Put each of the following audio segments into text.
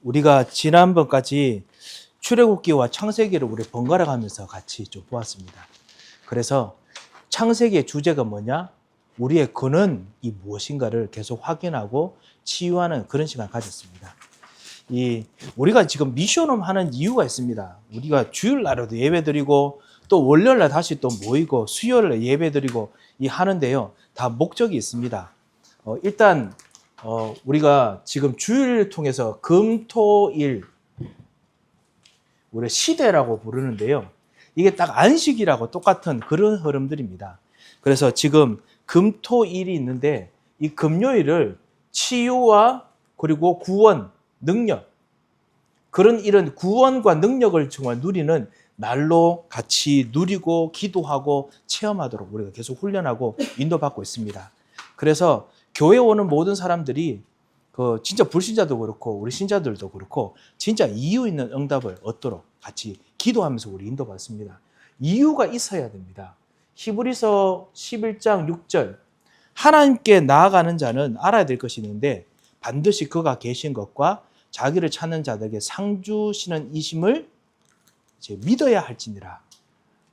우리가 지난번까지 출애굽기와 창세기를 우리 번갈아 가면서 같이 좀 보았습니다. 그래서 창세기의 주제가 뭐냐? 우리의 근원이 무엇인가를 계속 확인하고 치유하는 그런 시간을 가졌습니다. 우리가 지금 미션홈 하는 이유가 있습니다. 우리가 주일날에도 예배드리고 또 월요일날 다시 또 모이고 수요일날 예배드리고 하는데요. 다 목적이 있습니다. 일단 우리가 지금 주일을 통해서 금토일 우리 시대라고 부르는데요. 이게 딱 안식이라고 똑같은 그런 흐름들입니다. 그래서 지금 금토일이 있는데 이 금요일을 치유와 그리고 구원, 능력 그런 이런 구원과 능력을 정말 누리는 날로 같이 누리고 기도하고 체험하도록 우리가 계속 훈련하고 인도받고 있습니다. 그래서 교회 오는 모든 사람들이 진짜 불신자도 그렇고 우리 신자들도 그렇고 진짜 이유 있는 응답을 얻도록 같이 기도하면서 우리 인도받습니다. 이유가 있어야 됩니다. 히브리서 11장 6절 하나님께 나아가는 자는 알아야 될 것이 있는데 반드시 그가 계신 것과 자기를 찾는 자들에게 상 주시는 이심을 이제 믿어야 할지니라.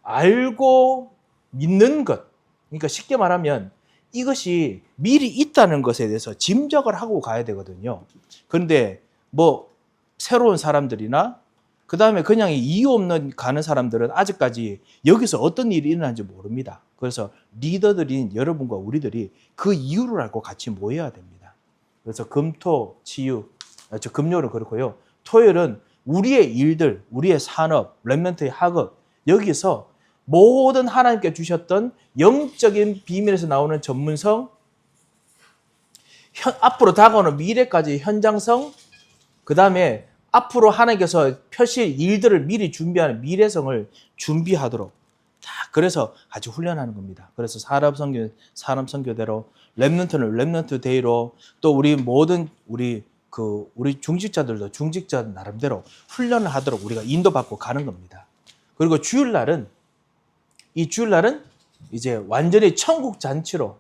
알고 믿는 것. 그러니까 쉽게 말하면 이것이 미리 있다는 것에 대해서 짐작을 하고 가야 되거든요. 그런데 뭐 새로운 사람들이나 그 다음에 그냥 이유 없는 가는 사람들은 아직까지 여기서 어떤 일이 일어나는지 모릅니다. 그래서 리더들인 여러분과 우리들이 그 이유를 알고 같이 모여야 됩니다. 그래서 금토 치유, 금요일은 그렇고요. 토요일은 우리의 일들, 우리의 산업, 렘넌트의 학업 여기서 모든 하나님께 주셨던 영적인 비밀에서 나오는 전문성, 앞으로 다가오는 미래까지 현장성, 그 다음에 앞으로 하나님께서 펴실 일들을 미리 준비하는 미래성을 준비하도록 그래서 같이 훈련하는 겁니다. 그래서 산업 선교대로 렘넌트는 렘넌트 데이로 또 우리 모든 우리 중직자들도 중직자 나름대로 훈련을 하도록 우리가 인도받고 가는 겁니다. 그리고 주일날은 이제 완전히 천국 잔치로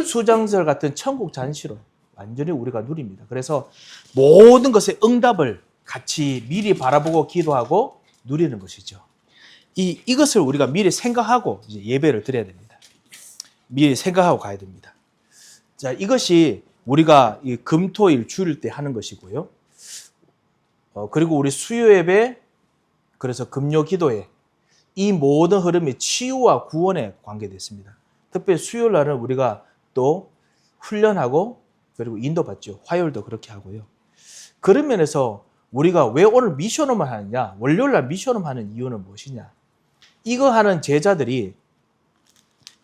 수장절 같은 천국 잔치로 완전히 우리가 누립니다. 그래서 모든 것의 응답을 같이 미리 바라보고 기도하고 누리는 것이죠. 이것을 우리가 미리 생각하고 이제 예배를 드려야 됩니다. 미리 생각하고 가야 됩니다. 자, 이것이 우리가 이 금토일 주일 때 하는 것이고요. 그리고 우리 수요 예배, 그래서 금요 기도회 이 모든 흐름이 치유와 구원에 관계됐습니다. 특별히 수요일 날은 우리가 또 훈련하고 그리고 인도받죠. 화요일도 그렇게 하고요. 그런 면에서 우리가 왜 오늘 미션홈을 하느냐, 월요일 날 미션홈 하는 이유는 무엇이냐. 이거 하는 제자들이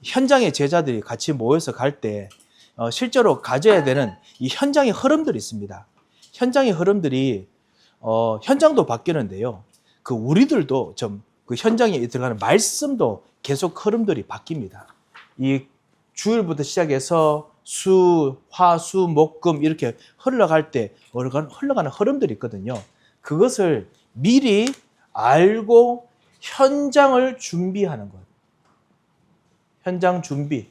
현장의 제자들이 같이 모여서 갈 때 실제로 가져야 되는 이 현장의 흐름들이 있습니다. 현장의 흐름들이 현장도 바뀌는데요. 우리들도 좀 그 현장에 들어가는 말씀도 계속 흐름들이 바뀝니다. 이 주일부터 시작해서 수, 화, 수, 목, 금 이렇게 흘러갈 때 흘러가는 흐름들이 있거든요. 그것을 미리 알고 현장을 준비하는 것. 현장 준비.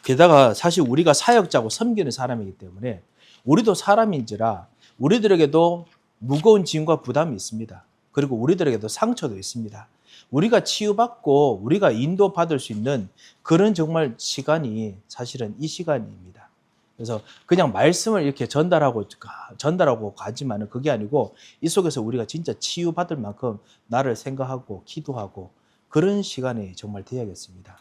게다가 사실 우리가 사역자고 섬기는 사람이기 때문에 우리도 사람인지라 우리들에게도 무거운 짐과 부담이 있습니다. 그리고 우리들에게도 상처도 있습니다. 우리가 치유받고 우리가 인도받을 수 있는 그런 정말 시간이 사실은 이 시간입니다. 그래서 그냥 말씀을 이렇게 전달하고 가지만은 그게 아니고 이 속에서 우리가 진짜 치유받을 만큼 나를 생각하고 기도하고 그런 시간이 정말 되어야겠습니다.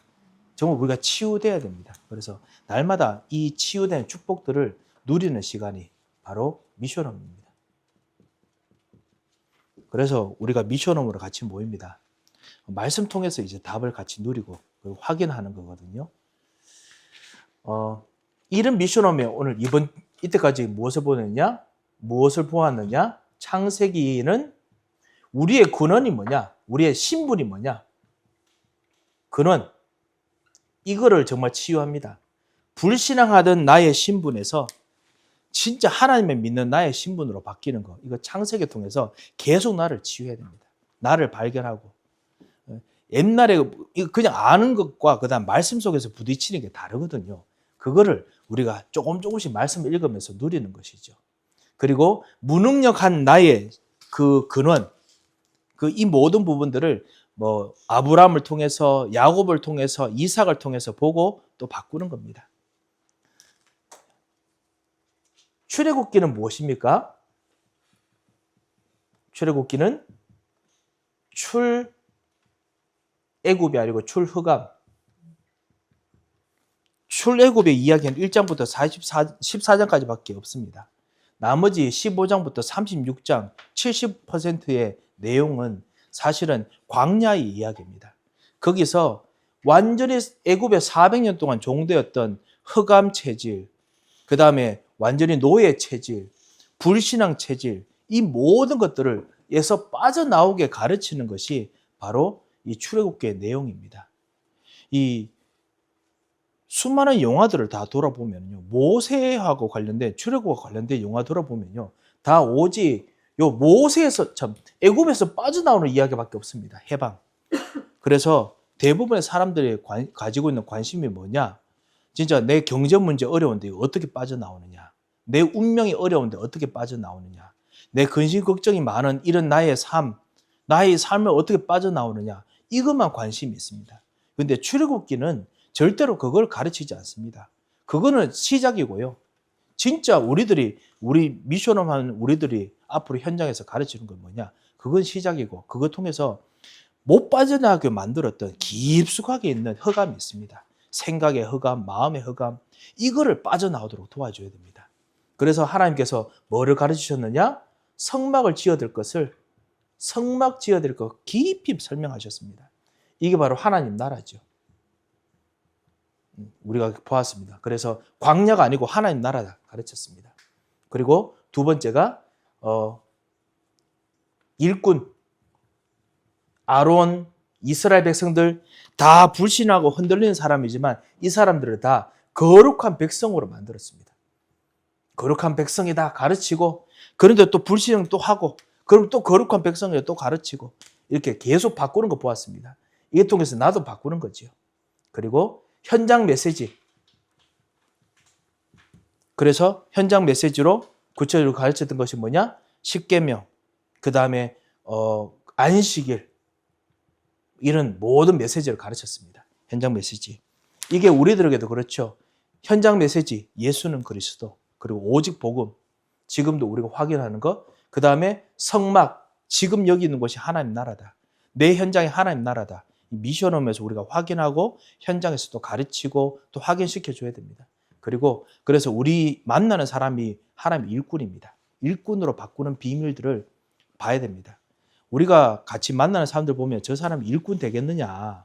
정말 우리가 치유돼야 됩니다. 그래서 날마다 이 치유된 축복들을 누리는 시간이 바로 미션홈입니다. 그래서 우리가 미션홈으로 같이 모입니다. 말씀 통해서 이제 답을 같이 누리고 그리고 확인하는 거거든요. 이런 미션홈에 오늘 이때까지 무엇을 보느냐? 무엇을 보았느냐? 창세기는 우리의 근원이 뭐냐? 우리의 신분이 뭐냐? 근원. 이거를 정말 치유합니다. 불신앙하던 나의 신분에서 진짜 하나님을 믿는 나의 신분으로 바뀌는 거. 이거 창세기 통해서 계속 나를 치유해야 됩니다. 나를 발견하고. 옛날에 그냥 아는 것과 그다음 말씀 속에서 부딪히는 게 다르거든요. 그거를 우리가 조금씩 말씀을 읽으면서 누리는 것이죠. 그리고 무능력한 나의 그 근원, 이 모든 부분들을 뭐 아브라함을 통해서, 야곱을 통해서, 이삭을 통해서 보고 또 바꾸는 겁니다. 출애굽기는 무엇입니까? 출애굽기는 출애굽이 아니고 출흑암. 출애굽의 이야기는 1장부터 14장까지밖에 없습니다. 나머지 15장부터 36장 70%의 내용은 사실은 광야의 이야기입니다. 거기서 완전히 애굽에 400년 동안 종되었던 흑암 체질, 그 다음에 완전히 노예 체질, 불신앙 체질, 이 모든 것들을 에서 빠져나오게 가르치는 것이 바로 이 출애굽기의 내용입니다. 이 수많은 영화들을 다 돌아보면요, 모세하고 관련된, 출애굽과 관련된 영화 돌아보면요, 다 오직 요 모세에서, 애굽에서 빠져나오는 이야기밖에 없습니다. 해방. 그래서 대부분의 사람들이 가지고 있는 관심이 뭐냐? 진짜 내 경제 문제 어려운데 어떻게 빠져나오느냐? 내 운명이 어려운데 어떻게 빠져나오느냐? 내 근심 걱정이 많은 이런 나의 삶을 어떻게 빠져나오느냐? 이것만 관심이 있습니다. 그런데 출애굽기는 절대로 그걸 가르치지 않습니다. 그거는 시작이고요. 진짜 우리 미션을 하는 우리들이 앞으로 현장에서 가르치는 건 뭐냐? 그건 시작이고, 그거 통해서 못 빠져나가게 만들었던 깊숙하게 있는 흑암이 있습니다. 생각의 흑암, 마음의 흑암, 이거를 빠져나오도록 도와줘야 됩니다. 그래서 하나님께서 뭐를 가르치셨느냐? 성막 지어드릴 것 깊이 설명하셨습니다. 이게 바로 하나님 나라죠. 우리가 보았습니다. 그래서 광야가 아니고 하나님 나라다 가르쳤습니다. 그리고 두 번째가 일꾼, 아론, 이스라엘 백성들 다 불신하고 흔들리는 사람이지만 이 사람들을 다 거룩한 백성으로 만들었습니다. 거룩한 백성이다 가르치고, 그런데 또 불신을 또 하고, 그럼 또 거룩한 백성을 또 가르치고, 이렇게 계속 바꾸는 거 보았습니다. 이게 통해서 나도 바꾸는 거지요. 그리고 현장 메시지. 그래서 현장 메시지로 구체적으로 가르쳤던 것이 뭐냐? 십계명, 그 다음에 안식일, 이런 모든 메시지를 가르쳤습니다. 현장 메시지. 이게 우리들에게도 그렇죠. 현장 메시지, 예수는 그리스도, 그리고 오직 복음, 지금도 우리가 확인하는 것, 그 다음에 성막, 지금 여기 있는 곳이 하나님 나라다. 내 현장이 하나님 나라다. 미션홈에서 우리가 확인하고 현장에서 또 가르치고 또 확인시켜줘야 됩니다. 그리고 그래서 우리 만나는 사람이 하나님의 일꾼입니다. 일꾼으로 바꾸는 비밀들을 봐야 됩니다. 우리가 같이 만나는 사람들 보면 저 사람이 일꾼 되겠느냐,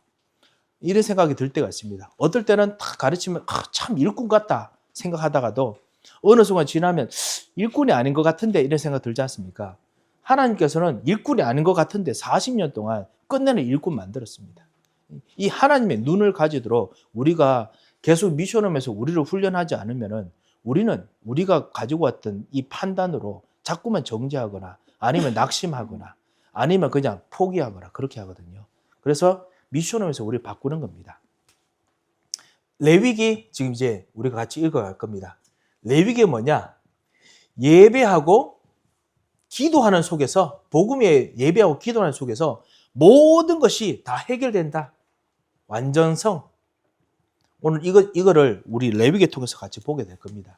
이런 생각이 들 때가 있습니다. 어떨 때는 딱 가르치면 참 일꾼 같다 생각하다가도 어느 순간 지나면 일꾼이 아닌 것 같은데, 이런 생각 들지 않습니까? 하나님께서는 일꾼이 아닌 것 같은데 40년 동안 끝내는 일꾼 만들었습니다. 이 하나님의 눈을 가지도록 우리가 계속 미션홈에서 우리를 훈련하지 않으면은 우리는 우리가 가지고 왔던 이 판단으로 자꾸만 정죄하거나 아니면 낙심하거나 아니면 그냥 포기하거나 그렇게 하거든요. 그래서 미션홈에서 우리를 바꾸는 겁니다. 레위기 지금 이제 우리가 같이 읽어갈 겁니다. 레위기 뭐냐? 예배하고 기도하는 속에서, 복음의 예배하고 기도하는 속에서 모든 것이 다 해결된다. 완전성. 오늘 이거를 우리 레위기 통해서 같이 보게 될 겁니다.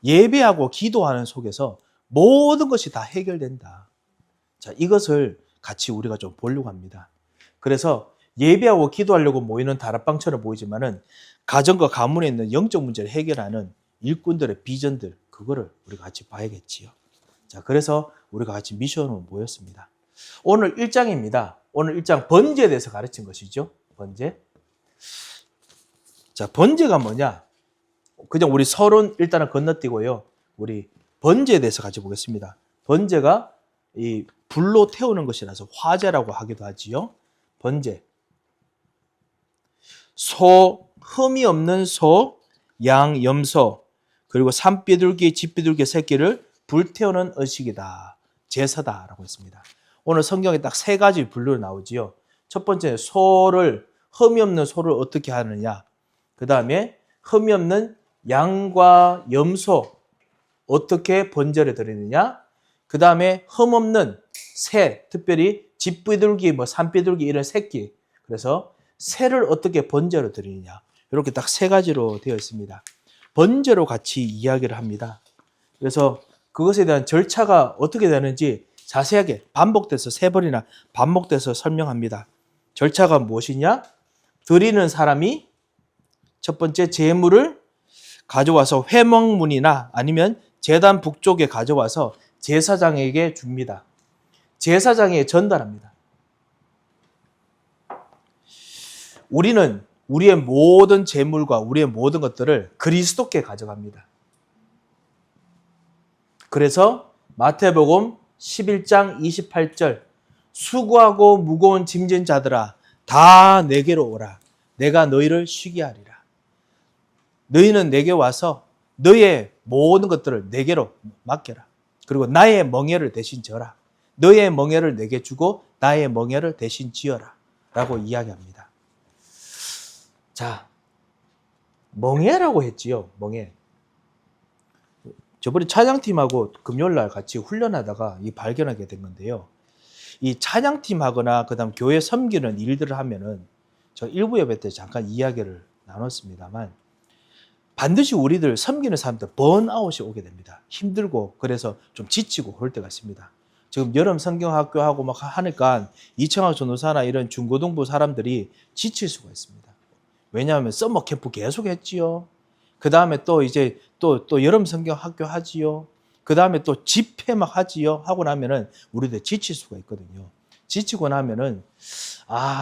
예배하고 기도하는 속에서 모든 것이 다 해결된다. 자, 이것을 같이 우리가 좀 보려고 합니다. 그래서 예배하고 기도하려고 모이는 다락방처럼 보이지만은 가정과 가문에 있는 영적 문제를 해결하는 일꾼들의 비전들, 그거를 우리가 같이 봐야겠지요. 자, 그래서 우리가 같이 미션으로 모였습니다. 오늘 1장입니다. 오늘 1장 번제에 대해서 가르친 것이죠. 번제. 자, 번제가 뭐냐? 그냥 우리 서론 일단은 건너뛰고요. 우리 번제에 대해서 같이 보겠습니다. 번제가 이 불로 태우는 것이라서 화제라고 하기도 하지요. 번제. 소, 흠이 없는 소, 양, 염소, 그리고 산비둘기, 집비둘기 새끼를 불태우는 의식이다. 제사다라고 했습니다. 오늘 성경에 딱 세 가지 분류로 나오지요. 첫 번째, 흠이 없는 소를 어떻게 하느냐. 그 다음에 흠이 없는 양과 염소 어떻게 번제를 드리느냐? 그 다음에 흠없는 새, 특별히 집비둘기, 산비둘기 이런 새끼. 그래서 새를 어떻게 번제로 드리느냐? 이렇게 딱 세 가지로 되어 있습니다. 번제로 같이 이야기를 합니다. 그래서 그것에 대한 절차가 어떻게 되는지 자세하게 반복돼서 세 번이나 반복돼서 설명합니다. 절차가 무엇이냐? 드리는 사람이 첫 번째 제물을 가져와서 회막문이나 아니면 제단 북쪽에 가져와서 제사장에게 줍니다. 제사장에게 전달합니다. 우리는 우리의 모든 제물과 우리의 모든 것들을 그리스도께 가져갑니다. 그래서 마태복음 11장 28절 수고하고 무거운 짐진 자들아 다 내게로 오라. 내가 너희를 쉬게 하리라. 너희는 내게 와서 너의 모든 것들을 내게로 맡겨라. 그리고 나의 멍에를 대신 져라. 너의 멍에를 내게 주고 나의 멍에를 대신 지어라. 라고 이야기합니다. 자, 멍에라고 했지요. 멍에. 저번에 찬양팀하고 금요일날 같이 훈련하다가 발견하게 된 건데요. 이 찬양팀하거나 그다음 교회 섬기는 일들을 하면은 저 일부 예배 때 잠깐 이야기를 나눴습니다만 반드시 우리들 섬기는 사람들 번아웃이 오게 됩니다. 힘들고 그래서 좀 지치고 그럴 때가 있습니다. 지금 여름 성경학교하고 막 하니까 이청학 전도사나 이런 중고등부 사람들이 지칠 수가 있습니다. 왜냐하면 서머 캠프 계속 했지요. 그 다음에 또 이제 또 여름 성경학교 하지요. 그 다음에 또 집회 막 하지요. 하고 나면은 우리들 지칠 수가 있거든요. 지치고 나면은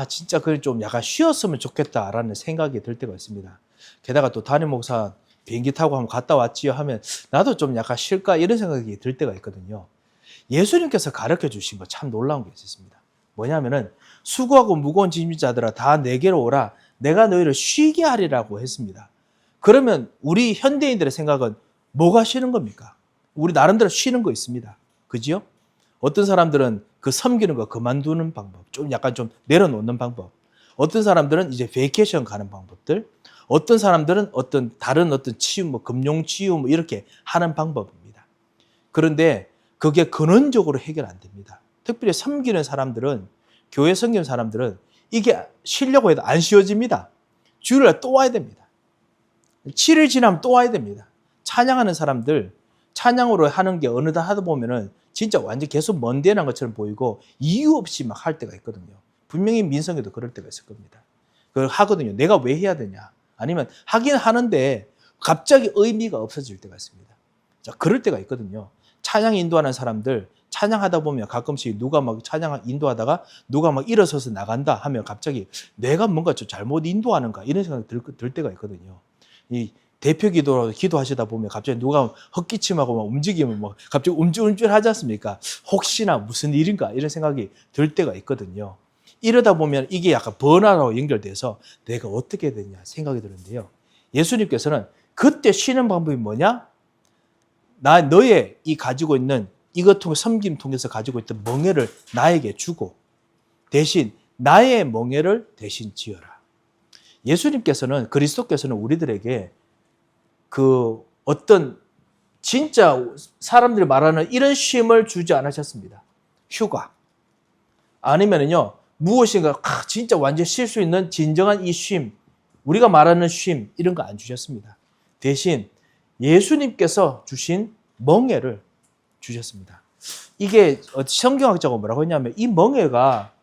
진짜 그래 좀 약간 쉬었으면 좋겠다라는 생각이 들 때가 있습니다. 게다가 또 담임 목사 비행기 타고 한번 갔다 왔지요 하면 나도 좀 약간 쉴까 이런 생각이 들 때가 있거든요. 예수님께서 가르쳐 주신 거 참 놀라운 게 있습니다. 뭐냐면은 수고하고 무거운 짐진 자들아 다 내게로 오라. 내가 너희를 쉬게 하리라고 했습니다. 그러면 우리 현대인들의 생각은 뭐가 쉬는 겁니까? 우리 나름대로 쉬는 거 있습니다. 그지요? 어떤 사람들은 그 섬기는 거 그만두는 방법, 좀 약간 좀 내려놓는 방법. 어떤 사람들은 이제 베이케이션 가는 방법들. 어떤 사람들은 다른 치유, 금융 치유 이렇게 하는 방법입니다. 그런데 그게 근원적으로 해결 안 됩니다. 특별히 섬기는 사람들은, 교회 섬기는 사람들은 이게 쉬려고 해도 안 쉬어집니다. 주일날 또 와야 됩니다. 7일 지나면 또 와야 됩니다. 찬양하는 사람들, 찬양으로 하는 게 어느덧 하다 보면은 진짜 완전 계속 먼 데난 것처럼 보이고 이유 없이 막 할 때가 있거든요. 분명히 민성에도 그럴 때가 있을 겁니다. 그걸 하거든요. 내가 왜 해야 되냐? 아니면 하긴 하는데 갑자기 의미가 없어질 때가 있습니다. 자, 그럴 때가 있거든요. 찬양 인도하는 사람들, 찬양하다 보면 가끔씩 누가 막 찬양 인도하다가 누가 막 일어서서 나간다 하면 갑자기 내가 뭔가 좀 잘못 인도하는가 이런 생각이 들 때가 있거든요. 이 대표 기도하시다 보면 갑자기 누가 헛기침하고 막 움직이면 막 갑자기 움찔움찔 하지 않습니까? 혹시나 무슨 일인가 이런 생각이 들 때가 있거든요. 이러다 보면 이게 약간 번아웃하고 연결돼서 내가 어떻게 해야 되냐 생각이 드는데요. 예수님께서는 그때 쉬는 방법이 뭐냐? 너의 이 가지고 있는 이것 통해 섬김 통해서 가지고 있던 멍에를 나에게 주고 대신 나의 멍에를 대신 지어라. 예수님께서는 그리스도께서는 우리들에게 그 어떤 진짜 사람들이 말하는 이런 쉼을 주지 않으셨습니다. 휴가 아니면은요 무엇인가 진짜 완전 쉴 수 있는 진정한 이 쉼, 우리가 말하는 쉼 이런 거 안 주셨습니다. 대신 예수님께서 주신 멍에를 주셨습니다. 이게 성경학자가 뭐라고 했냐면 이 멍에가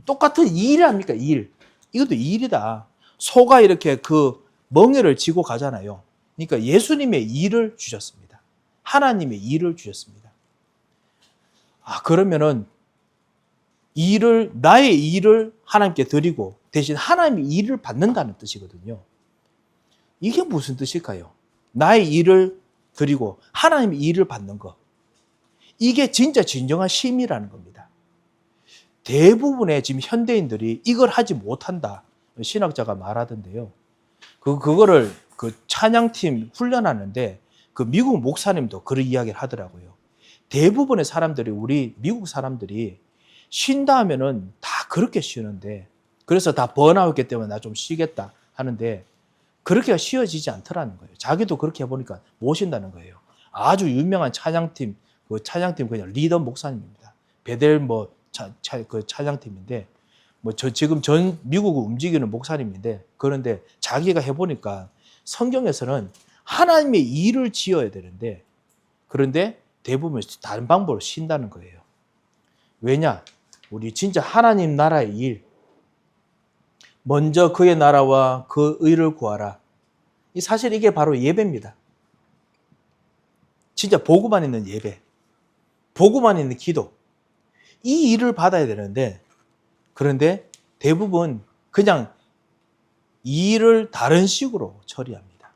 똑같은 일 아닙니까? 일. 이것도 일이다. 소가 이렇게 그 멍에를 지고 가잖아요. 그러니까 예수님의 일을 주셨습니다. 하나님의 일을 주셨습니다. 그러면은 나의 일을 하나님께 드리고 대신 하나님의 일을 받는다는 뜻이거든요. 이게 무슨 뜻일까요? 나의 일을 드리고 하나님의 일을 받는 것. 이게 진짜 진정한 쉼이라는 겁니다. 대부분의 지금 현대인들이 이걸 하지 못한다. 신학자가 말하던데요. 그거를 그 찬양팀 훈련하는데 그 미국 목사님도 그런 이야기를 하더라고요. 대부분의 사람들이 우리 미국 사람들이 쉰다 하면은 다 그렇게 쉬는데 그래서 다 번아웃 했기 때문에 나 좀 쉬겠다 하는데 그렇게 쉬워지지 않더라는 거예요. 자기도 그렇게 해보니까 모신다는 거예요. 아주 유명한 찬양팀, 그 찬양팀 그냥 리더 목사님입니다. 베델 그 찬양팀인데, 지금 전 미국을 움직이는 목사님인데, 그런데 자기가 해보니까 성경에서는 하나님의 일을 지어야 되는데, 그런데 대부분 다른 방법으로 쉰다는 거예요. 왜냐? 우리 진짜 하나님 나라의 일, 먼저 그의 나라와 그 의를 구하라. 사실 이게 바로 예배입니다. 진짜 보고만 있는 예배, 보고만 있는 기도, 이 일을 받아야 되는데, 그런데 대부분 그냥 이 일을 다른 식으로 처리합니다.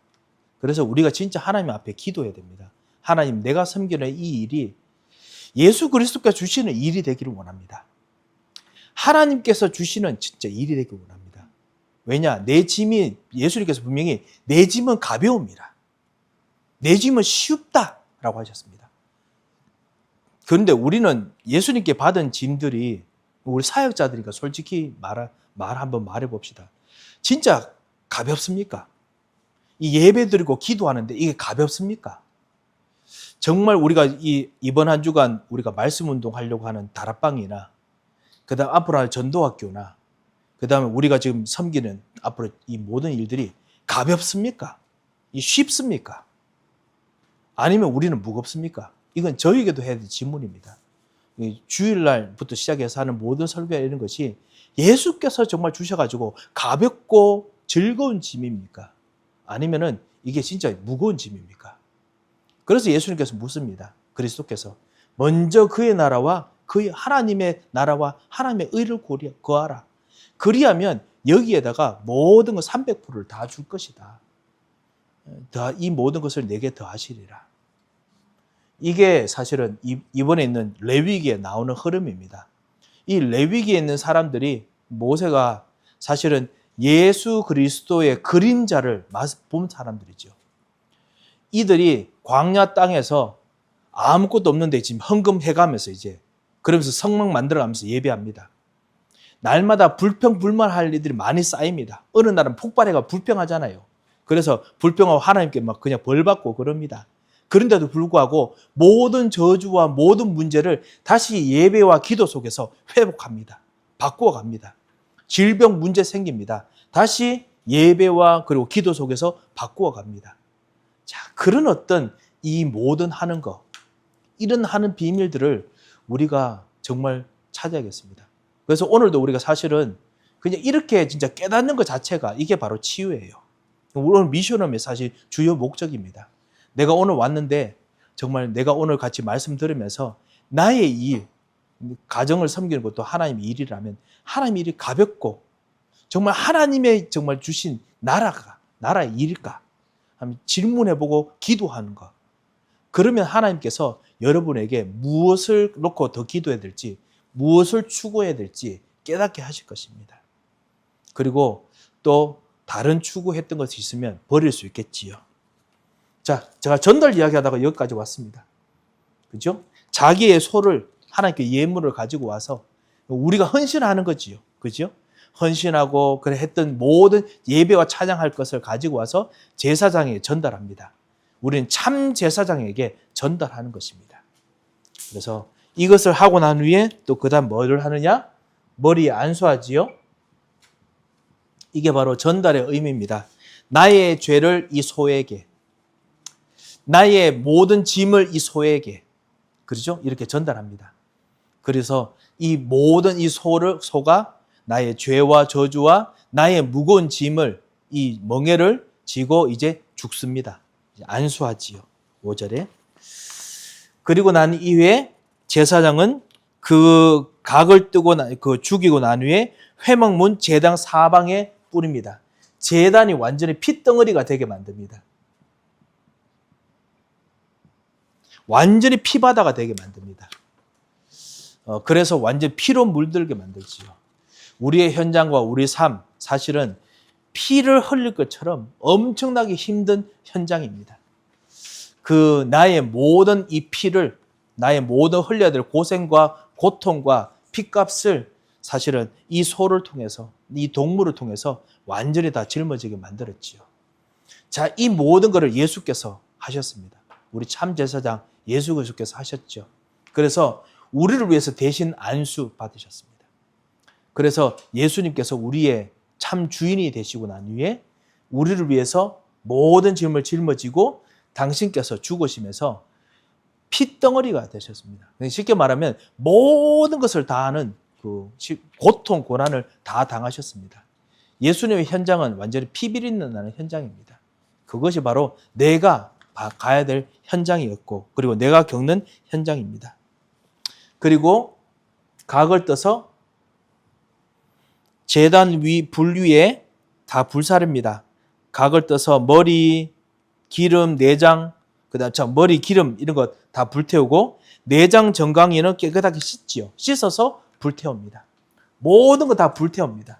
그래서 우리가 진짜 하나님 앞에 기도해야 됩니다. 하나님, 내가 섬기는 이 일이 예수 그리스도께서 주시는 일이 되기를 원합니다. 하나님께서 주시는 진짜 일이 되기를 원합니다. 왜냐? 내 짐이, 예수님께서 분명히 내 짐은 가벼움이라, 내 짐은 쉽다라고 하셨습니다. 그런데 우리는 예수님께 받은 짐들이, 우리 사역자들이니까 솔직히 한번 말해봅시다. 진짜 가볍습니까? 이 예배 드리고 기도하는데 이게 가볍습니까? 정말 우리가 이번 한 주간 우리가 말씀 운동하려고 하는 다락방이나, 그 다음 앞으로 할 전도학교나, 그 다음에 우리가 지금 섬기는 앞으로 이 모든 일들이 가볍습니까? 이 쉽습니까? 아니면 우리는 무겁습니까? 이건 저에게도 해야 될 질문입니다. 주일날부터 시작해서 하는 모든 설교나 이런 것이 예수께서 정말 주셔가지고 가볍고 즐거운 짐입니까? 아니면은 이게 진짜 무거운 짐입니까? 그래서 예수님께서 묻습니다. 그리스도께서 먼저 그의 나라와 그의 하나님의 나라와 하나님의 의를 구하라. 그리하면 여기에다가 모든 것 300%를 다 줄 것이다. 이 모든 것을 내게 더하시리라. 이게 사실은 이번에 있는 레위기에 나오는 흐름입니다. 이 레위기에 있는 사람들이, 모세가 사실은 예수 그리스도의 그림자를 본 사람들이죠. 이들이 광야 땅에서 아무것도 없는데 지금 헌금해가면서 그러면서 성막 만들어가면서 예배합니다. 날마다 불평불만할 일들이 많이 쌓입니다. 어느 날은 폭발해가 불평하잖아요. 그래서 불평하고 하나님께 막 그냥 벌받고 그럽니다. 그런데도 불구하고 모든 저주와 모든 문제를 다시 예배와 기도 속에서 회복합니다. 바꾸어 갑니다. 질병 문제 생깁니다. 다시 예배와 그리고 기도 속에서 바꾸어 갑니다. 자, 그런 어떤 이 모든 하는 것, 이런 하는 비밀들을 우리가 정말 찾아야겠습니다. 그래서 오늘도 우리가 사실은 그냥 이렇게 진짜 깨닫는 것 자체가 이게 바로 치유예요. 오늘 미션홈의 사실 주요 목적입니다. 내가 오늘 왔는데 정말 내가 오늘 같이 말씀 들으면서 나의 일, 가정을 섬기는 것도 하나님의 일이라면 하나님의 일이 가볍고 정말 하나님의 정말 주신 나라의 일일까? 하면 질문해보고 기도하는 것. 그러면 하나님께서 여러분에게 무엇을 놓고 더 기도해야 될지, 무엇을 추구해야 될지 깨닫게 하실 것입니다. 그리고 또 다른 추구했던 것이 있으면 버릴 수 있겠지요. 자, 제가 전달 이야기하다가 여기까지 왔습니다. 그죠? 자기의 소를 하나님께 예물을 가지고 와서 우리가 헌신하는 거지요. 그죠? 헌신하고 그래 했던 모든 예배와 찬양할 것을 가지고 와서 제사장에게 전달합니다. 우리는 참 제사장에게 전달하는 것입니다. 그래서 이것을 하고 난 후에 또 그 다음 뭐를 하느냐? 머리에 안수하지요. 이게 바로 전달의 의미입니다. 나의 죄를 이 소에게, 나의 모든 짐을 이 소에게, 그렇죠? 이렇게 전달합니다. 그래서 이 모든 이 소가 나의 죄와 저주와 나의 무거운 짐을, 이 멍에를 지고 이제 죽습니다. 안수하지요. 5절에. 그리고 난 이후에 제사장은 그 각을 뜨고 죽이고 난 후에 회막문 제단 사방에 뿌립니다. 제단이 완전히 핏덩어리가 되게 만듭니다. 완전히 피바다가 되게 만듭니다. 그래서 완전 피로 물들게 만들지요. 우리의 현장과 우리 삶, 사실은 피를 흘릴 것처럼 엄청나게 힘든 현장입니다. 그 나의 모든 이 피를, 나의 모든 흘려야 될 고생과 고통과 피값을 사실은 이 소를 통해서, 이 동물을 통해서 완전히 다 짊어지게 만들었지요. 자, 이 모든 것을 예수께서 하셨습니다. 우리 참 제사장 예수 그리스도께서 하셨죠. 그래서 우리를 위해서 대신 안수 받으셨습니다. 그래서 예수님께서 우리의 참 주인이 되시고 난 후에 우리를 위해서 모든 짐을 짊어지고 당신께서 죽으시면서 핏덩어리가 되셨습니다. 쉽게 말하면 모든 것을 다 하는 그 고통, 고난을 다 당하셨습니다. 예수님의 현장은 완전히 피비린내 나는 현장입니다. 그것이 바로 내가 가야 될 현장이었고, 그리고 내가 겪는 현장입니다. 그리고 각을 떠서 제단 불 위에 다 불사릅니다. 각을 떠서 머리, 기름, 내장, 그다음 머리, 기름 이런 것 다 불태우고 내장 정강이는 깨끗하게 씻지요. 씻어서 불태웁니다. 모든 거 다 불태웁니다.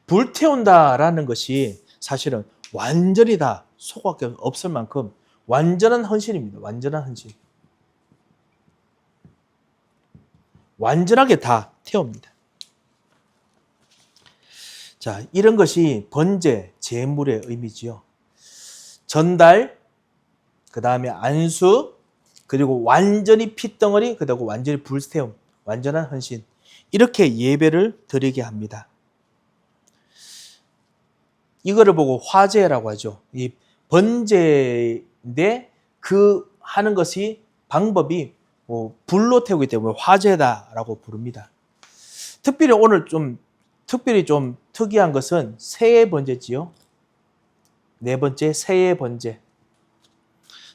불태운다라는 것이 사실은 완전히 다 속을 게 없을 만큼 완전한 헌신입니다. 완전한 헌신. 완전하게 다 태웁니다. 자, 이런 것이 번제, 제물의 의미지요. 전달, 그 다음에 안수, 그리고 완전히 핏덩어리, 그리고 완전히 불태움, 완전한 헌신. 이렇게 예배를 드리게 합니다. 이거를 보고 화제라고 하죠. 이 번제인데 그 하는 것이 방법이 불로 태우기 때문에 화제다라고 부릅니다. 특별히 오늘 좀 특이한 것은 새의 번제지요. 네 번째, 새의 번제.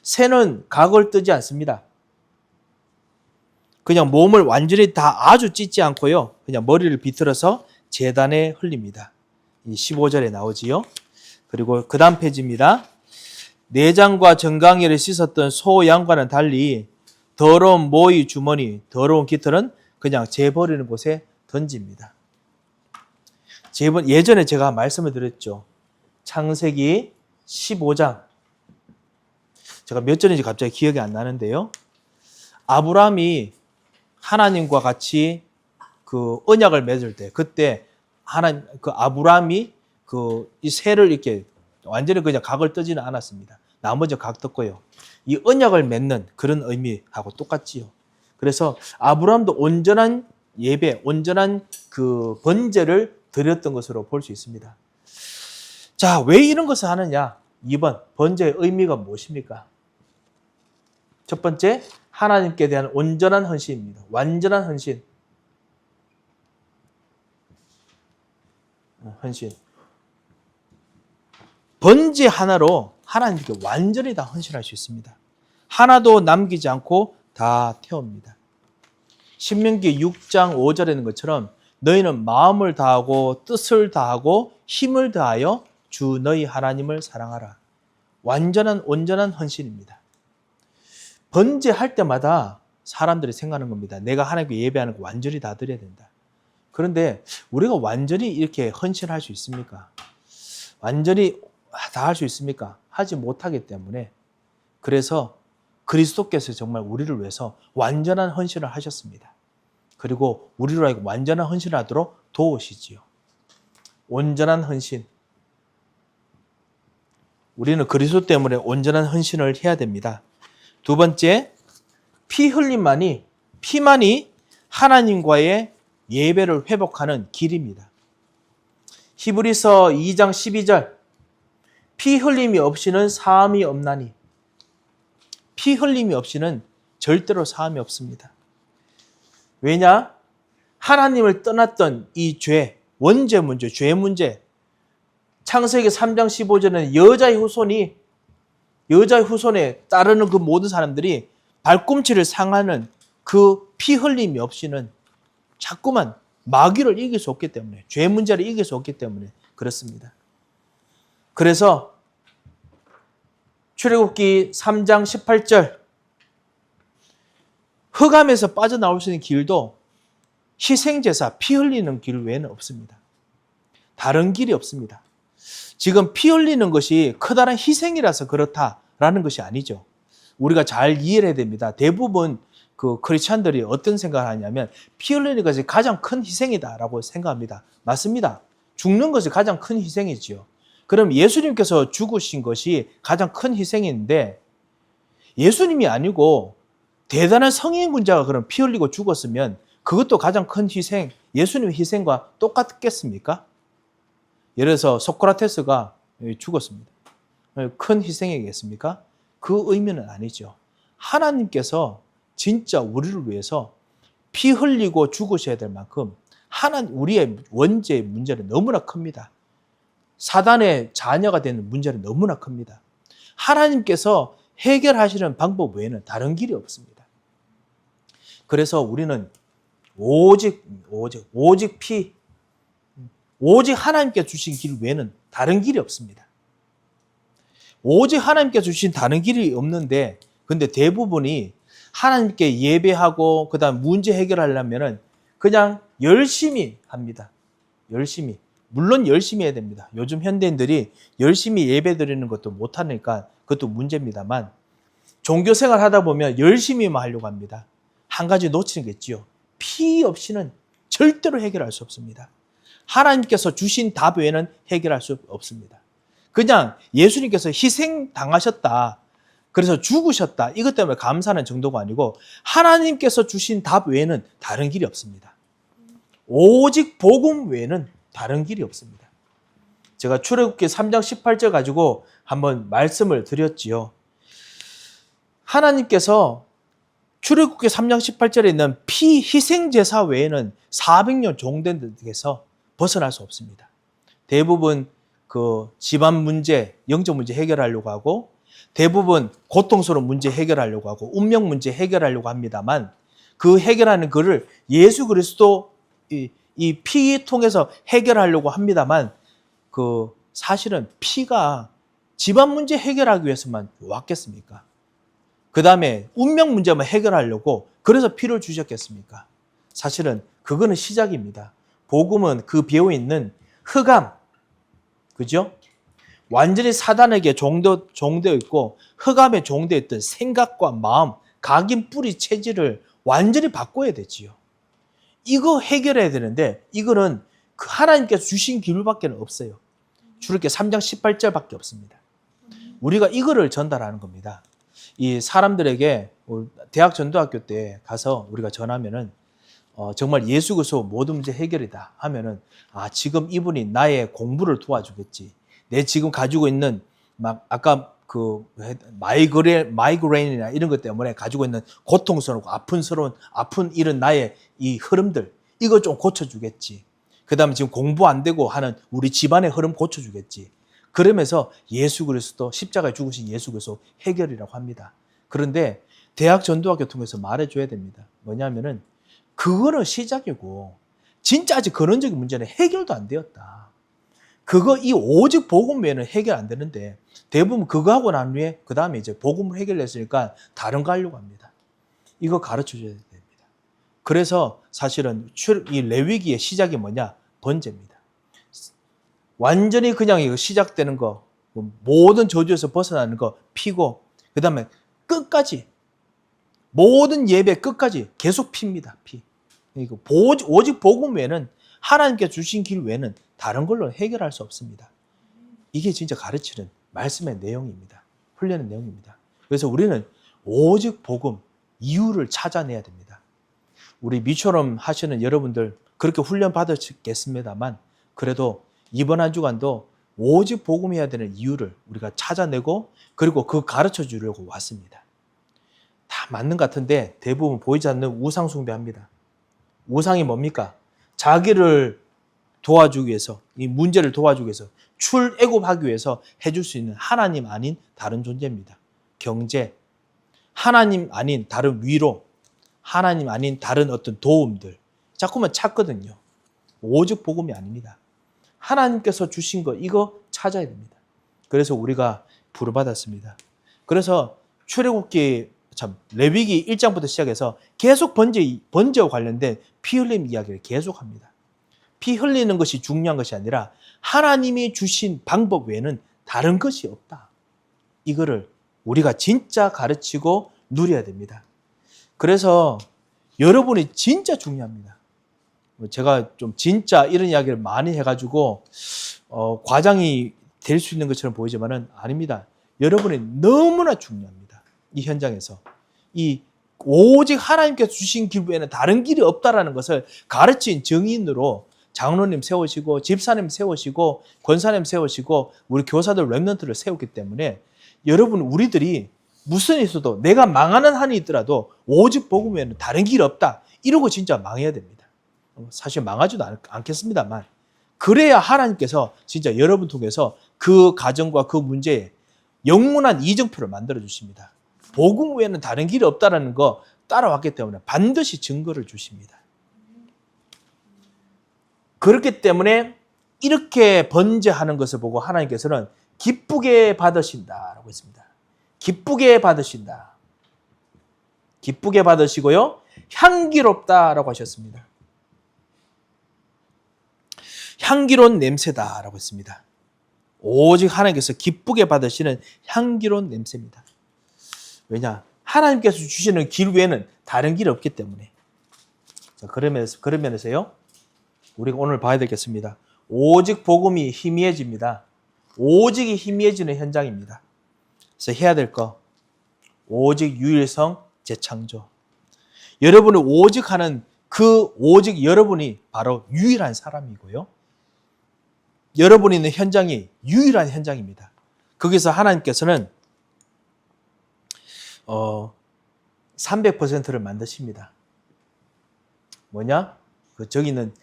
새는 각을 뜨지 않습니다. 그냥 몸을 완전히 다 아주 찢지 않고요. 그냥 머리를 비틀어서 제단에 흘립니다. 이 15절에 나오지요. 그리고 그 다음 페이지입니다. 내장과 정강이를 씻었던 소, 양과는 달리 더러운 모이 주머니, 더러운 깃털은 그냥 재버리는 곳에 던집니다. 예전에 제가 말씀을 드렸죠. 창세기 15장. 제가 몇 절인지 갑자기 기억이 안 나는데요. 아브라함이 하나님과 같이 그 언약을 맺을 때, 그때 아브라함이 이 새를 이렇게 완전히 그냥 각을 뜨지는 않았습니다. 나머지 각 떴고요. 이 언약을 맺는 그런 의미하고 똑같지요. 그래서 아브라함도 온전한 예배, 온전한 그 번제를 드렸던 것으로 볼 수 있습니다. 자, 왜 이런 것을 하느냐? 2번, 번제의 의미가 무엇입니까? 첫 번째, 하나님께 대한 온전한 헌신입니다. 완전한 헌신. 헌신. 번제 하나로 하나님께 완전히 다 헌신할 수 있습니다. 하나도 남기지 않고 다 태웁니다. 신명기 6장 5절에 있는 것처럼 너희는 마음을 다하고 뜻을 다하고 힘을 다하여 주 너희 하나님을 사랑하라. 온전한 헌신입니다. 번제할 때마다 사람들이 생각하는 겁니다. 내가 하나님께 예배하는 거 완전히 다 드려야 된다. 그런데 우리가 완전히 이렇게 헌신할 수 있습니까? 완전히 다 할 수 있습니까? 하지 못하기 때문에 그래서 그리스도께서 정말 우리를 위해서 완전한 헌신을 하셨습니다. 그리고 우리로 하여금 완전한 헌신을 하도록 도우시지요. 온전한 헌신. 우리는 그리스도 때문에 온전한 헌신을 해야 됩니다. 두 번째, 피만이 하나님과의 예배를 회복하는 길입니다. 히브리서 2장 12절, 피 흘림이 없이는 사함이 없나니. 피 흘림이 없이는 절대로 사함이 없습니다. 왜냐? 하나님을 떠났던 이 죄, 원죄 문제, 죄 문제. 창세기 3장 15절에는 여자의 후손에 따르는 그 모든 사람들이 발꿈치를 상하는 그 피 흘림이 없이는 자꾸만 마귀를 이길 수 없기 때문에, 죄 문제를 이길 수 없기 때문에 그렇습니다. 그래서 출애굽기 3장 18절, 흑암에서 빠져나올 수 있는 길도 희생제사, 피 흘리는 길 외에는 없습니다. 다른 길이 없습니다. 지금 피 흘리는 것이 커다란 희생이라서 그렇다라는 것이 아니죠. 우리가 잘 이해를 해야 됩니다. 대부분 그 크리스찬들이 어떤 생각을 하냐면 피 흘리는 것이 가장 큰 희생이다라고 생각합니다. 맞습니다. 죽는 것이 가장 큰 희생이지요. 그럼 예수님께서 죽으신 것이 가장 큰 희생인데 예수님이 아니고 대단한 성인군자가 그럼 피 흘리고 죽었으면 그것도 가장 큰 희생, 예수님의 희생과 똑같겠습니까? 예를 들어서 소크라테스가 죽었습니다. 큰 희생이겠습니까? 그 의미는 아니죠. 하나님께서 진짜 우리를 위해서 피 흘리고 죽으셔야 될 만큼 우리의 원죄의 문제는 너무나 큽니다. 사단의 자녀가 되는 문제는 너무나 큽니다. 하나님께서 해결하시는 방법 외에는 다른 길이 없습니다. 그래서 우리는 오직 하나님께 주신 길 외에는 다른 길이 없습니다. 오직 하나님께 주신 다른 길이 없는데, 근데 대부분이 하나님께 예배하고 그다음 문제 해결하려면은 그냥 열심히 합니다. 열심히. 물론 열심히 해야 됩니다. 요즘 현대인들이 열심히 예배 드리는 것도 못하니까 그것도 문제입니다만, 종교생활 하다 보면 열심히만 하려고 합니다. 한 가지 놓치는 게 있지요. 피 없이는 절대로 해결할 수 없습니다. 하나님께서 주신 답 외에는 해결할 수 없습니다. 그냥 예수님께서 희생당하셨다, 그래서 죽으셨다, 이것 때문에 감사하는 정도가 아니고 하나님께서 주신 답 외에는 다른 길이 없습니다. 오직 복음 외에는 다른 길이 없습니다. 제가 출애굽기 3장 18절 가지고 한번 말씀을 드렸지요. 하나님께서 출애굽기 3장 18절에 있는 피 희생 제사 외에는 400년 종된 데서 벗어날 수 없습니다. 대부분 그 집안 문제, 영적 문제 해결하려고 하고, 대부분 고통스러운 문제 해결하려고 하고, 운명 문제 해결하려고 합니다만, 그 해결하는 것을 예수 그리스도 이 피 통해서 해결하려고 합니다만, 그 사실은 피가 집안 문제 해결하기 위해서만 왔겠습니까? 그 다음에 운명 문제만 해결하려고 그래서 피를 주셨겠습니까? 사실은 그거는 시작입니다. 복음은 그 비어있는 흑암, 그죠? 완전히 사단에게 종되어 있고 흑암에 종되어 있던 생각과 마음, 각인 뿌리 체질을 완전히 바꿔야 되지요. 이거 해결해야 되는데 이거는 그 하나님께서 주신 길밖에 없어요. 출애굽기 3장 18절밖에 없습니다. 우리가 이거를 전달하는 겁니다. 이 사람들에게 대학 전도학교 때 가서 우리가 전하면은 정말 예수 그리스도 모든 문제 해결이다 하면은, 지금 이분이 나의 공부를 도와주겠지. 내 지금 가지고 있는 막 아까 그 마이그레인이나 이런 것 때문에 가지고 있는 고통스럽고 아픈 이런 나의 이 흐름들, 이거 좀 고쳐주겠지. 그 다음에 지금 공부 안 되고 하는 우리 집안의 흐름 고쳐주겠지. 그러면서 예수 그리스도, 십자가에 죽으신 예수 그리스도 해결이라고 합니다. 그런데 대학 전도학교 통해서 말해줘야 됩니다. 뭐냐면은 그거는 시작이고 진짜 아직 근원적인 문제는 해결도 안 되었다. 이 오직 복음 외에는 해결 안 되는데 대부분 그거 하고 난 후에 그 다음에 이제 복음을 해결했으니까 다른 거 하려고 합니다. 이거 가르쳐줘야 됩니다. 그래서 사실은 이 레위기의 시작이 뭐냐? 번제입니다. 완전히 그냥 이거 시작되는 거, 모든 저주에서 벗어나는 거 피고, 그 다음에 끝까지 모든 예배 끝까지 계속 핍니다. 피. 오직 복음 외에는, 하나님께 주신 길 외에는 다른 걸로 해결할 수 없습니다. 이게 진짜 가르치는 말씀의 내용입니다. 훈련의 내용입니다. 그래서 우리는 오직 복음, 이유를 찾아내야 됩니다. 우리 미처럼 하시는 여러분들 그렇게 훈련 받으셨겠습니다만, 그래도 이번 한 주간도 오직 복음해야 되는 이유를 우리가 찾아내고, 그리고 그 가르쳐 주려고 왔습니다. 다 맞는 것 같은데 대부분 보이지 않는 우상 숭배합니다. 우상이 뭡니까? 자기를 도와주기 위해서, 이 문제를 도와주기 위해서, 출애굽하기 위해서 해줄 수 있는 하나님 아닌 다른 존재입니다. 경제, 하나님 아닌 다른 위로, 하나님 아닌 다른 어떤 도움들 자꾸만 찾거든요. 오직 복음이 아닙니다. 하나님께서 주신 거, 이거 찾아야 됩니다. 그래서 우리가 부르받았습니다. 그래서 출애굽기, 레위기 1장부터 시작해서 계속 번제와 관련된 피 흘림 이야기를 계속합니다. 피 흘리는 것이 중요한 것이 아니라 하나님이 주신 방법 외에는 다른 것이 없다. 이거를 우리가 진짜 가르치고 누려야 됩니다. 그래서 여러분이 진짜 중요합니다. 제가 좀 진짜 이런 이야기를 많이 해가지고 과장이 될 수 있는 것처럼 보이지만은 아닙니다. 여러분이 너무나 중요합니다. 이 현장에서 이 오직 하나님께서 주신 길 외에는 다른 길이 없다라는 것을 가르친 증인으로 장로님 세우시고 집사님 세우시고 권사님 세우시고 우리 교사들 렘넌트를 세웠기 때문에 여러분 우리들이 무슨 일 있어도 내가 망하는 한이 있더라도 오직 복음 외에는 다른 길이 없다. 이러고 진짜 망해야 됩니다. 사실 망하지도 않겠습니다만 그래야 하나님께서 진짜 여러분 통해서 그 가정과 그 문제에 영원한 이정표를 만들어 주십니다. 복음 외에는 다른 길이 없다라는 거 따라왔기 때문에 반드시 증거를 주십니다. 그렇기 때문에 이렇게 번제하는 것을 보고 하나님께서는 기쁘게 받으신다라고 했습니다. 기쁘게 받으신다. 기쁘게 받으시고요. 향기롭다라고 하셨습니다. 향기로운 냄새다라고 했습니다. 오직 하나님께서 기쁘게 받으시는 향기로운 냄새입니다. 왜냐? 하나님께서 주시는 길 외에는 다른 길이 없기 때문에. 자, 그런 면에서요. 우리가 오늘 봐야 되겠습니다. 오직 복음이 희미해집니다. 오직이 희미해지는 현장입니다. 그래서 해야 될 거 오직 유일성 재창조. 여러분이 오직 하는 그 오직 여러분이 바로 유일한 사람이고요. 여러분이 있는 현장이 유일한 현장입니다. 거기서 하나님께서는 300%를 만드십니다. 뭐냐? 저기는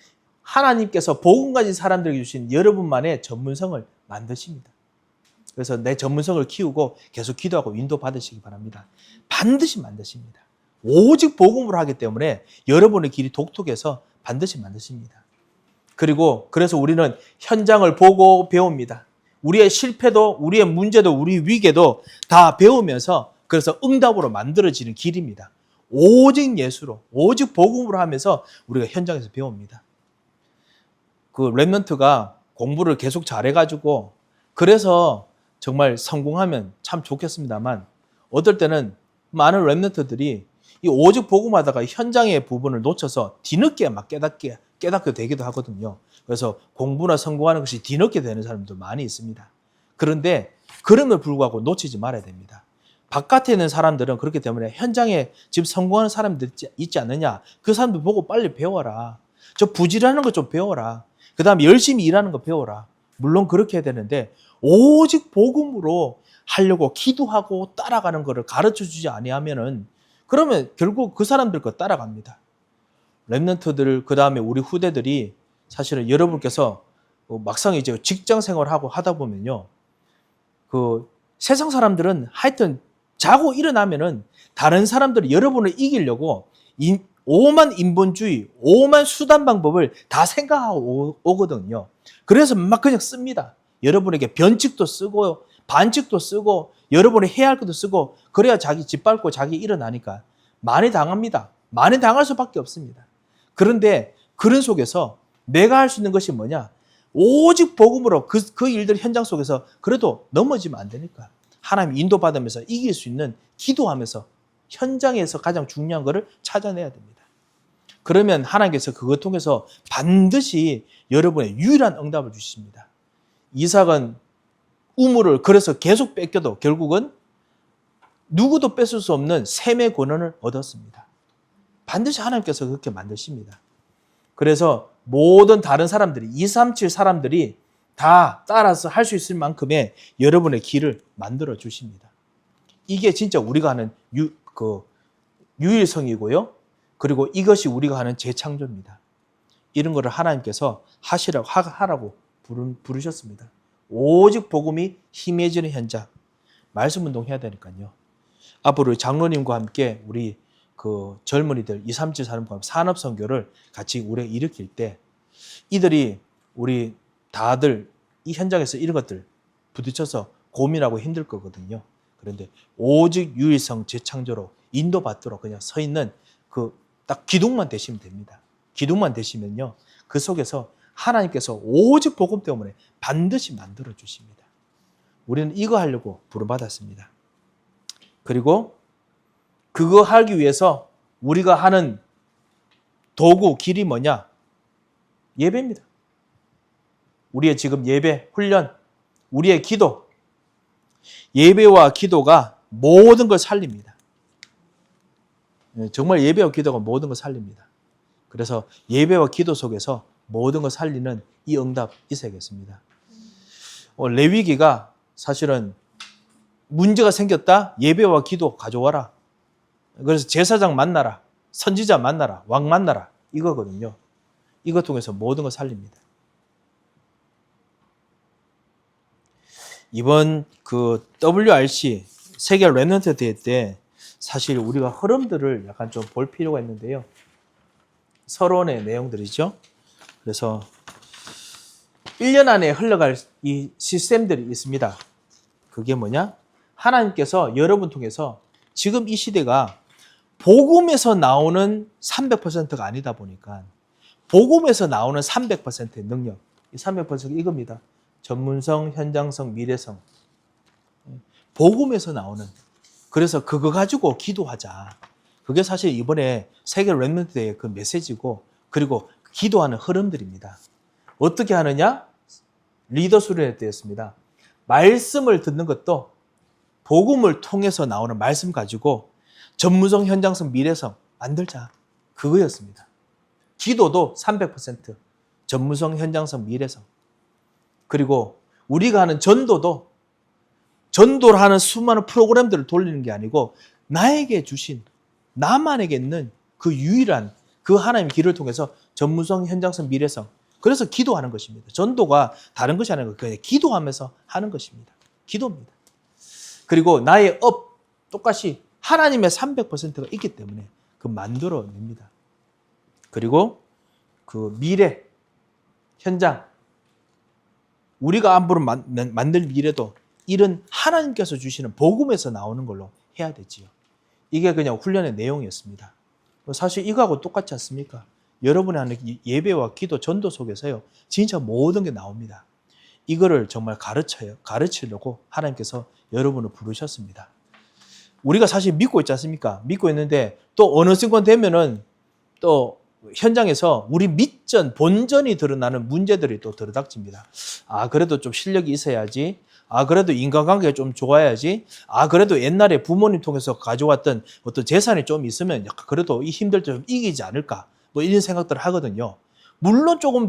하나님께서 복음 가진 사람들에게 주신 여러분만의 전문성을 만드십니다. 그래서 내 전문성을 키우고 계속 기도하고 인도받으시기 바랍니다. 반드시 만드십니다. 오직 복음으로 하기 때문에 여러분의 길이 독특해서 반드시 만드십니다. 그리고 그래서 우리는 현장을 보고 배웁니다. 우리의 실패도 우리의 문제도 우리 위계도 다 배우면서 그래서 응답으로 만들어지는 길입니다. 오직 예수로 오직 복음으로 하면서 우리가 현장에서 배웁니다. 그 렘넌트가 공부를 계속 잘해가지고 그래서 정말 성공하면 참 좋겠습니다만 어떨 때는 많은 렘넌트들이 이 오직 복음하다가 현장의 부분을 놓쳐서 뒤늦게 막 깨닫게 되기도 하거든요. 그래서 공부나 성공하는 것이 뒤늦게 되는 사람도 많이 있습니다. 그런데 그럼에도 불구하고 놓치지 말아야 됩니다. 바깥에 있는 사람들은 그렇기 때문에 현장에 지금 성공하는 사람들 있지 않느냐? 그 사람들 보고 빨리 배워라. 저 부지런한 거 좀 배워라. 그 다음에 열심히 일하는 거 배워라. 물론 그렇게 해야 되는데 오직 복음으로 하려고 기도하고 따라가는 것을 가르쳐주지 아니하면은 그러면 결국 그 사람들 거 따라갑니다. 렘넌트들 그 다음에 우리 후대들이 사실은 여러분께서 막상 이제 직장 생활하고 하다 보면요, 그 세상 사람들은 하여튼 자고 일어나면은 다른 사람들이 여러분을 이기려고 오만 인본주의, 오만 수단 방법을 다 생각하고 오거든요. 그래서 막 그냥 씁니다. 여러분에게 변칙도 쓰고 반칙도 쓰고 여러분이 해야 할 것도 쓰고 그래야 자기 짓밟고 자기 일어나니까 많이 당합니다. 많이 당할 수밖에 없습니다. 그런데 그런 속에서 내가 할 수 있는 것이 뭐냐? 오직 복음으로 그 일들 현장 속에서 그래도 넘어지면 안 되니까 하나님 인도받으면서 이길 수 있는 기도하면서 현장에서 가장 중요한 것을 찾아내야 됩니다. 그러면 하나님께서 그것 통해서 반드시 여러분의 유일한 응답을 주십니다. 이삭은 우물을 그래서 계속 뺏겨도 결국은 누구도 뺏을 수 없는 셈의 권한을 얻었습니다. 반드시 하나님께서 그렇게 만드십니다. 그래서 모든 다른 사람들이 237 사람들이 다 따라서 할 수 있을 만큼의 여러분의 길을 만들어 주십니다. 이게 진짜 우리가 하는 유일성이고요. 그리고 이것이 우리가 하는 재창조입니다. 이런 거를 하나님께서 하라고 부르셨습니다. 오직 복음이 희미해지는 현장. 말씀 운동해야 되니까요. 앞으로 장로님과 함께 우리 그 젊은이들 237 사람과 산업 선교를 같이 우리가 일으킬 때 이들이 우리 다들 이 현장에서 이런 것들 부딪혀서 고민하고 힘들 거거든요. 그런데 오직 유일성 재창조로 인도받도록 그냥 서 있는 그 딱 기둥만 되시면 됩니다. 기둥만 되시면요. 그 속에서 하나님께서 오직 복음 때문에 반드시 만들어 주십니다. 우리는 이거 하려고 부름받았습니다. 그리고 그거 하기 위해서 우리가 하는 도구, 길이 뭐냐? 예배입니다. 우리의 지금 예배, 훈련, 우리의 기도, 예배와 기도가 모든 걸 살립니다. 정말 예배와 기도가 모든 걸 살립니다. 그래서 예배와 기도 속에서 모든 걸 살리는 이 응답 있어야겠습니다. 레위기가 사실은 문제가 생겼다. 예배와 기도 가져와라. 그래서 제사장 만나라. 선지자 만나라. 왕 만나라. 이거거든요. 이것 통해서 모든 걸 살립니다. 이번 그 WRC 세계 랩넌트 대회 때 사실 우리가 흐름들을 약간 좀 볼 필요가 있는데요. 서론의 내용들이죠. 그래서 1년 안에 흘러갈 이 시스템들이 있습니다. 그게 뭐냐? 하나님께서 여러분 통해서 지금 이 시대가 복음에서 나오는 300%가 아니다 보니까 복음에서 나오는 300%의 능력, 이 300%가 이겁니다. 전문성, 현장성, 미래성. 복음에서 나오는. 그래서 그거 가지고 기도하자. 그게 사실 이번에 세계 랩넌트 대회의 그 메시지고, 그리고 기도하는 흐름들입니다. 어떻게 하느냐? 리더 수련회 때였습니다. 말씀을 듣는 것도 복음을 통해서 나오는 말씀 가지고 전문성, 현장성, 미래성 만들자. 그거였습니다. 기도도 300%, 전문성, 현장성, 미래성. 그리고 우리가 하는 전도도 전도를 하는 수많은 프로그램들을 돌리는 게 아니고 나에게 주신, 나만에게 있는 그 유일한 그 하나님의 길을 통해서 전문성, 현장성, 미래성. 그래서 기도하는 것입니다. 전도가 다른 것이 아니고 그냥 기도하면서 하는 것입니다. 기도입니다. 그리고 나의 똑같이 하나님의 300%가 있기 때문에 그 만들어냅니다. 그리고 그 미래, 현장, 우리가 앞으로 만들 미래도 이런 하나님께서 주시는 복음에서 나오는 걸로 해야 되지요. 이게 그냥 훈련의 내용이었습니다. 사실 이거하고 똑같지 않습니까? 여러분이 하는 예배와 기도, 전도 속에서요, 진짜 모든 게 나옵니다. 이거를 정말 가르치려고 하나님께서 여러분을 부르셨습니다. 우리가 사실 믿고 있지 않습니까? 믿고 있는데 또 어느 순간 되면은 또 현장에서 우리 밑전, 본전이 드러나는 문제들이 또 들어닥칩니다. 아, 그래도 좀 실력이 있어야지. 아, 그래도 인간관계가 좀 좋아야지. 아, 그래도 옛날에 부모님 통해서 가져왔던 어떤 재산이 좀 있으면 그래도 이 힘들 때 좀 이기지 않을까. 뭐 이런 생각들을 하거든요. 물론 조금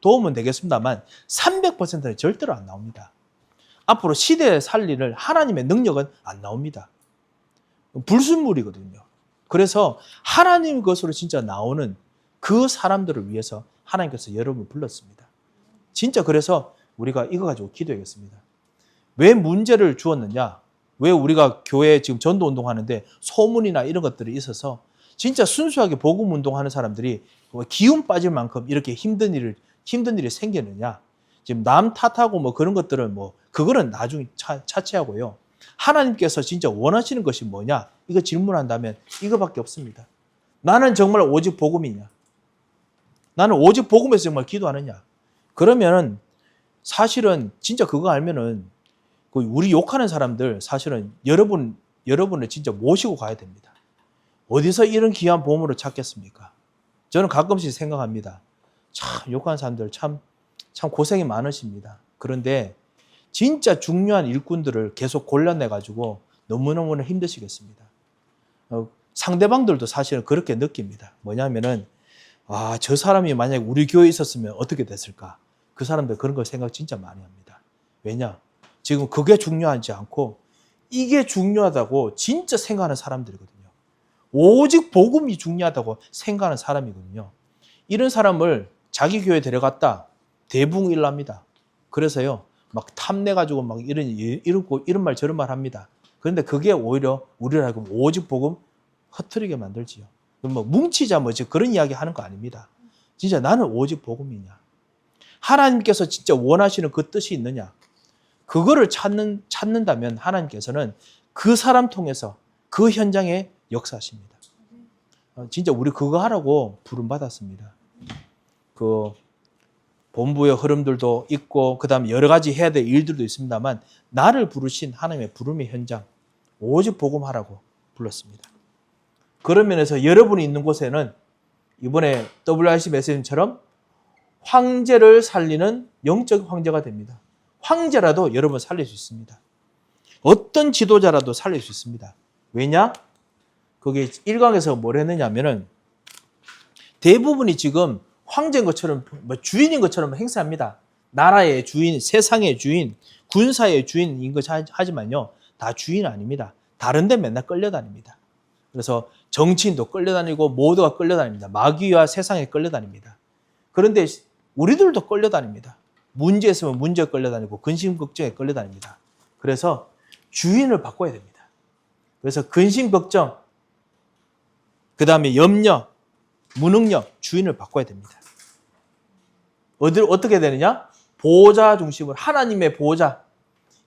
도움은 되겠습니다만 300%는 절대로 안 나옵니다. 앞으로 시대에 살릴 하나님의 능력은 안 나옵니다. 불순물이거든요. 그래서 하나님 것으로 진짜 나오는 그 사람들을 위해서 하나님께서 여러분을 불렀습니다. 진짜 그래서 우리가 이거 가지고 기도해야겠습니다. 왜 문제를 주었느냐? 왜 우리가 교회에 지금 전도 운동하는데 소문이나 이런 것들이 있어서 진짜 순수하게 복음 운동하는 사람들이 기운 빠질 만큼 이렇게 힘든 일이 생기느냐? 지금 남 탓하고 뭐 그런 것들은 뭐 그거는 나중에 차치하고요. 하나님께서 진짜 원하시는 것이 뭐냐? 이거 질문한다면 이거밖에 없습니다. 나는 정말 오직 복음이냐? 나는 오직 복음에서 정말 기도하느냐? 그러면은 사실은 진짜 그거 알면은 우리 욕하는 사람들 사실은 여러분을 진짜 모시고 가야 됩니다. 어디서 이런 귀한 보물을 찾겠습니까? 저는 가끔씩 생각합니다. 참 욕하는 사람들 참 고생이 많으십니다. 그런데 진짜 중요한 일꾼들을 계속 골라내가지고 너무너무 힘드시겠습니다. 상대방들도 사실은 그렇게 느낍니다. 뭐냐면은 아, 저 사람이 만약에 우리 교회에 있었으면 어떻게 됐을까? 그 사람들 그런 걸 생각 진짜 많이 합니다. 왜냐? 지금 그게 중요하지 않고 이게 중요하다고 진짜 생각하는 사람들이거든요. 오직 복음이 중요하다고 생각하는 사람이거든요. 이런 사람을 자기 교회에 데려갔다 대붕일납니다. 그래서요, 막 탐내가지고 막 이런 말 저런 말 합니다. 그런데 그게 오히려 우리를 알고 오직 복음 흐트리게 만들지요. 뭐 뭉치자 뭐 그런 이야기 하는 거 아닙니다. 진짜 나는 오직 복음이냐? 하나님께서 진짜 원하시는 그 뜻이 있느냐? 그거를 찾는다면 하나님께서는 그 사람 통해서 그 현장에 역사하십니다. 진짜 우리 그거 하라고 부름받았습니다. 그 본부의 흐름들도 있고 그다음에 여러 가지 해야 될 일들도 있습니다만 나를 부르신 하나님의 부름의 현장 오직 복음하라고 불렀습니다. 그런 면에서 여러분이 있는 곳에는 이번에 WRC 메시지처럼 황제를 살리는 영적 황제가 됩니다. 황제라도 여러분 살릴 수 있습니다. 어떤 지도자라도 살릴 수 있습니다. 왜냐? 거기 1강에서 뭘 했느냐면은 대부분이 지금 황제인 것처럼 주인인 것처럼 행세합니다. 나라의 주인, 세상의 주인, 군사의 주인인 것 하지만요. 다 주인 아닙니다. 다른 데 맨날 끌려다닙니다. 그래서 정치인도 끌려다니고 모두가 끌려다닙니다. 마귀와 세상에 끌려다닙니다. 그런데 우리들도 끌려다닙니다. 문제 있으면 문제에 끌려다니고 근심 걱정에 끌려다닙니다. 그래서 주인을 바꿔야 됩니다. 그래서 근심 걱정, 그 다음에 염려, 무능력, 주인을 바꿔야 됩니다. 어떻게 되느냐? 보호자 중심으로 하나님의 보호자,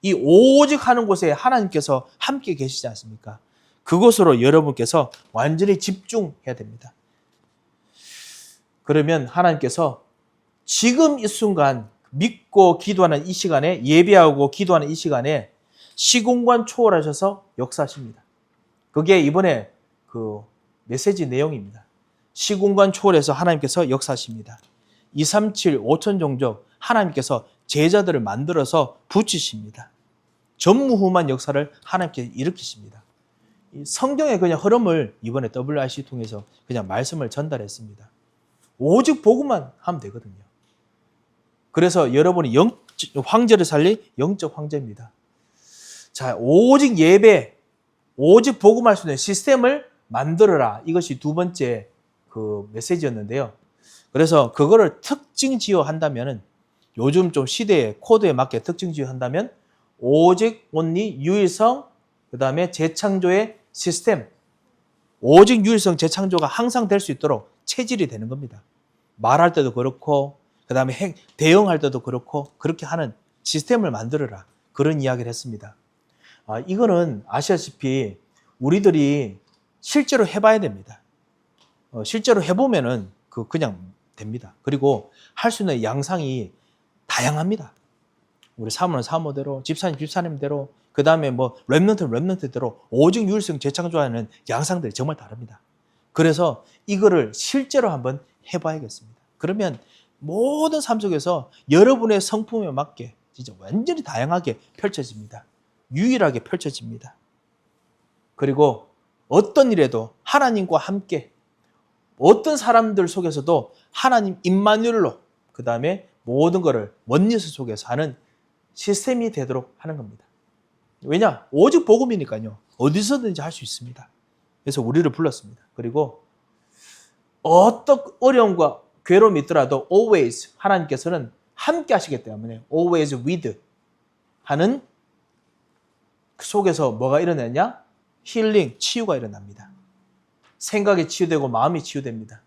이 오직 하는 곳에 하나님께서 함께 계시지 않습니까? 그곳으로 여러분께서 완전히 집중해야 됩니다. 그러면 하나님께서 지금 이 순간 믿고 기도하는 이 시간에, 예배하고 기도하는 이 시간에 시공간 초월하셔서 역사하십니다. 그게 이번에 그 메시지 내용입니다. 시공간 초월해서 하나님께서 역사하십니다. 237 5천 종족 하나님께서 제자들을 만들어서 붙이십니다. 전무후무한 역사를 하나님께 일으키십니다. 성경의 그냥 흐름을 이번에 WRC 통해서 그냥 말씀을 전달했습니다. 오직 복음만 하면 되거든요. 그래서 여러분이 황제를 살릴 영적 황제입니다. 자, 오직 예배, 오직 복음할 수 있는 시스템을 만들어라. 이것이 두 번째 그 메시지였는데요. 그래서 그거를 특징지어 한다면은 요즘 좀 시대의 코드에 맞게 특징지어 한다면 오직 온리 유일성, 그 다음에 재창조의 시스템, 오직 유일성 재창조가 항상 될 수 있도록 체질이 되는 겁니다. 말할 때도 그렇고 그 다음에 대응할 때도 그렇고 그렇게 하는 시스템을 만들어라. 그런 이야기를 했습니다. 이거는 아시다시피 우리들이 실제로 해봐야 됩니다. 실제로 해보면은 그냥 됩니다. 그리고 할 수 있는 양상이 다양합니다. 우리 사모는 사모대로, 집사님 집사님대로, 그 다음에 뭐 렘넌트대로 오직 유일성 재창조하는 양상들이 정말 다릅니다. 그래서 이거를 실제로 한번 해봐야겠습니다. 그러면 모든 삶 속에서 여러분의 성품에 맞게 진짜 완전히 다양하게 펼쳐집니다. 유일하게 펼쳐집니다. 그리고 어떤 일에도 하나님과 함께, 어떤 사람들 속에서도 하나님 임마누엘로, 그 다음에 모든 것을 원리스 속에서 하는 시스템이 되도록 하는 겁니다. 왜냐? 오직 복음이니까요. 어디서든지 할 수 있습니다. 그래서 우리를 불렀습니다. 그리고 어떤 어려움과 괴로움이 있더라도 always 하나님께서는 함께 하시기 때문에 always with 하는 그 속에서 뭐가 일어나냐? 힐링, 치유가 일어납니다. 생각이 치유되고 마음이 치유됩니다.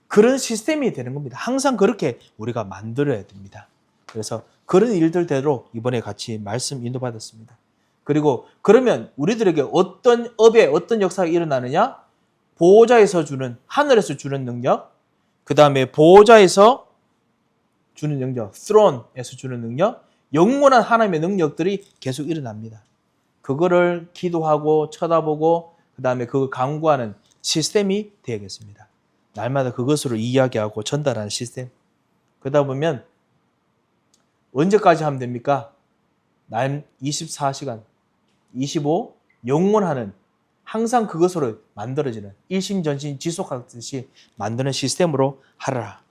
그런 시스템이 되는 겁니다. 항상 그렇게 우리가 만들어야 됩니다. 그래서 그런 일들대로 이번에 같이 말씀 인도받았습니다. 그리고 그러면 우리들에게 어떤 업에 어떤 역사가 일어나느냐? 보호자에서 주는, 하늘에서 주는 능력, 그 다음에 보호자에서 주는 능력, throne에서 주는 능력, 영원한 하나님의 능력들이 계속 일어납니다. 그거를 기도하고 쳐다보고 그 다음에 그걸 강구하는 시스템이 되겠습니다. 날마다 그것으로 이야기하고 전달하는 시스템. 그러다 보면 언제까지 하면 됩니까? 날 24시간, 25, 영원하는 항상 그것으로 만들어지는 일심전심 지속하듯이 만드는 시스템으로 하라.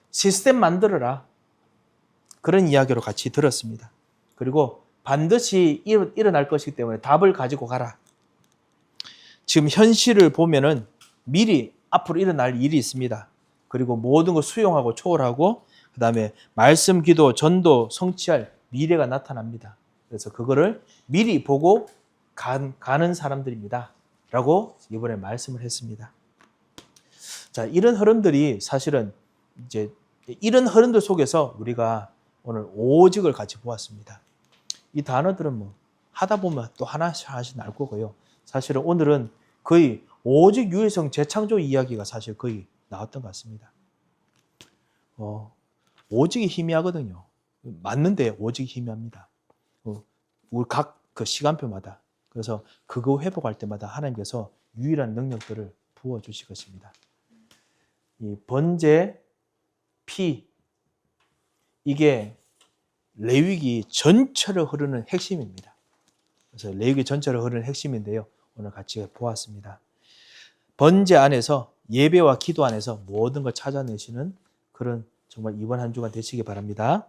시스템 만들어라. 그런 이야기로 같이 들었습니다. 그리고 반드시 일어날 것이기 때문에 답을 가지고 가라. 지금 현실을 보면은 미리 앞으로 일어날 일이 있습니다. 그리고 모든 걸 수용하고 초월하고 그 다음에 말씀, 기도, 전도, 성취할 미래가 나타납니다. 그래서 그거를 미리 보고 가는 사람들입니다. 라고 이번에 말씀을 했습니다. 자, 이런 흐름들이 사실은 이제 이런 흐름들 속에서 우리가 오늘 오직을 같이 보았습니다. 이 단어들은 뭐 하다 보면 또 하나씩 나올 거고요. 사실은 오늘은 거의 오직 유일성 재창조 이야기가 사실 거의 나왔던 것 같습니다. 오직이 희미하거든요. 맞는데 오직이 희미합니다. 우리 각 그 시간표마다. 그래서 그거 회복할 때마다 하나님께서 유일한 능력들을 부어주실 것입니다. 이 번제, 피, 이게 레위기 전체를 흐르는 핵심입니다. 그래서 레위기 전체를 흐르는 핵심인데요. 오늘 같이 보았습니다. 번제 안에서 예배와 기도 안에서 모든 걸 찾아내시는 그런 정말 이번 한 주간 되시기 바랍니다.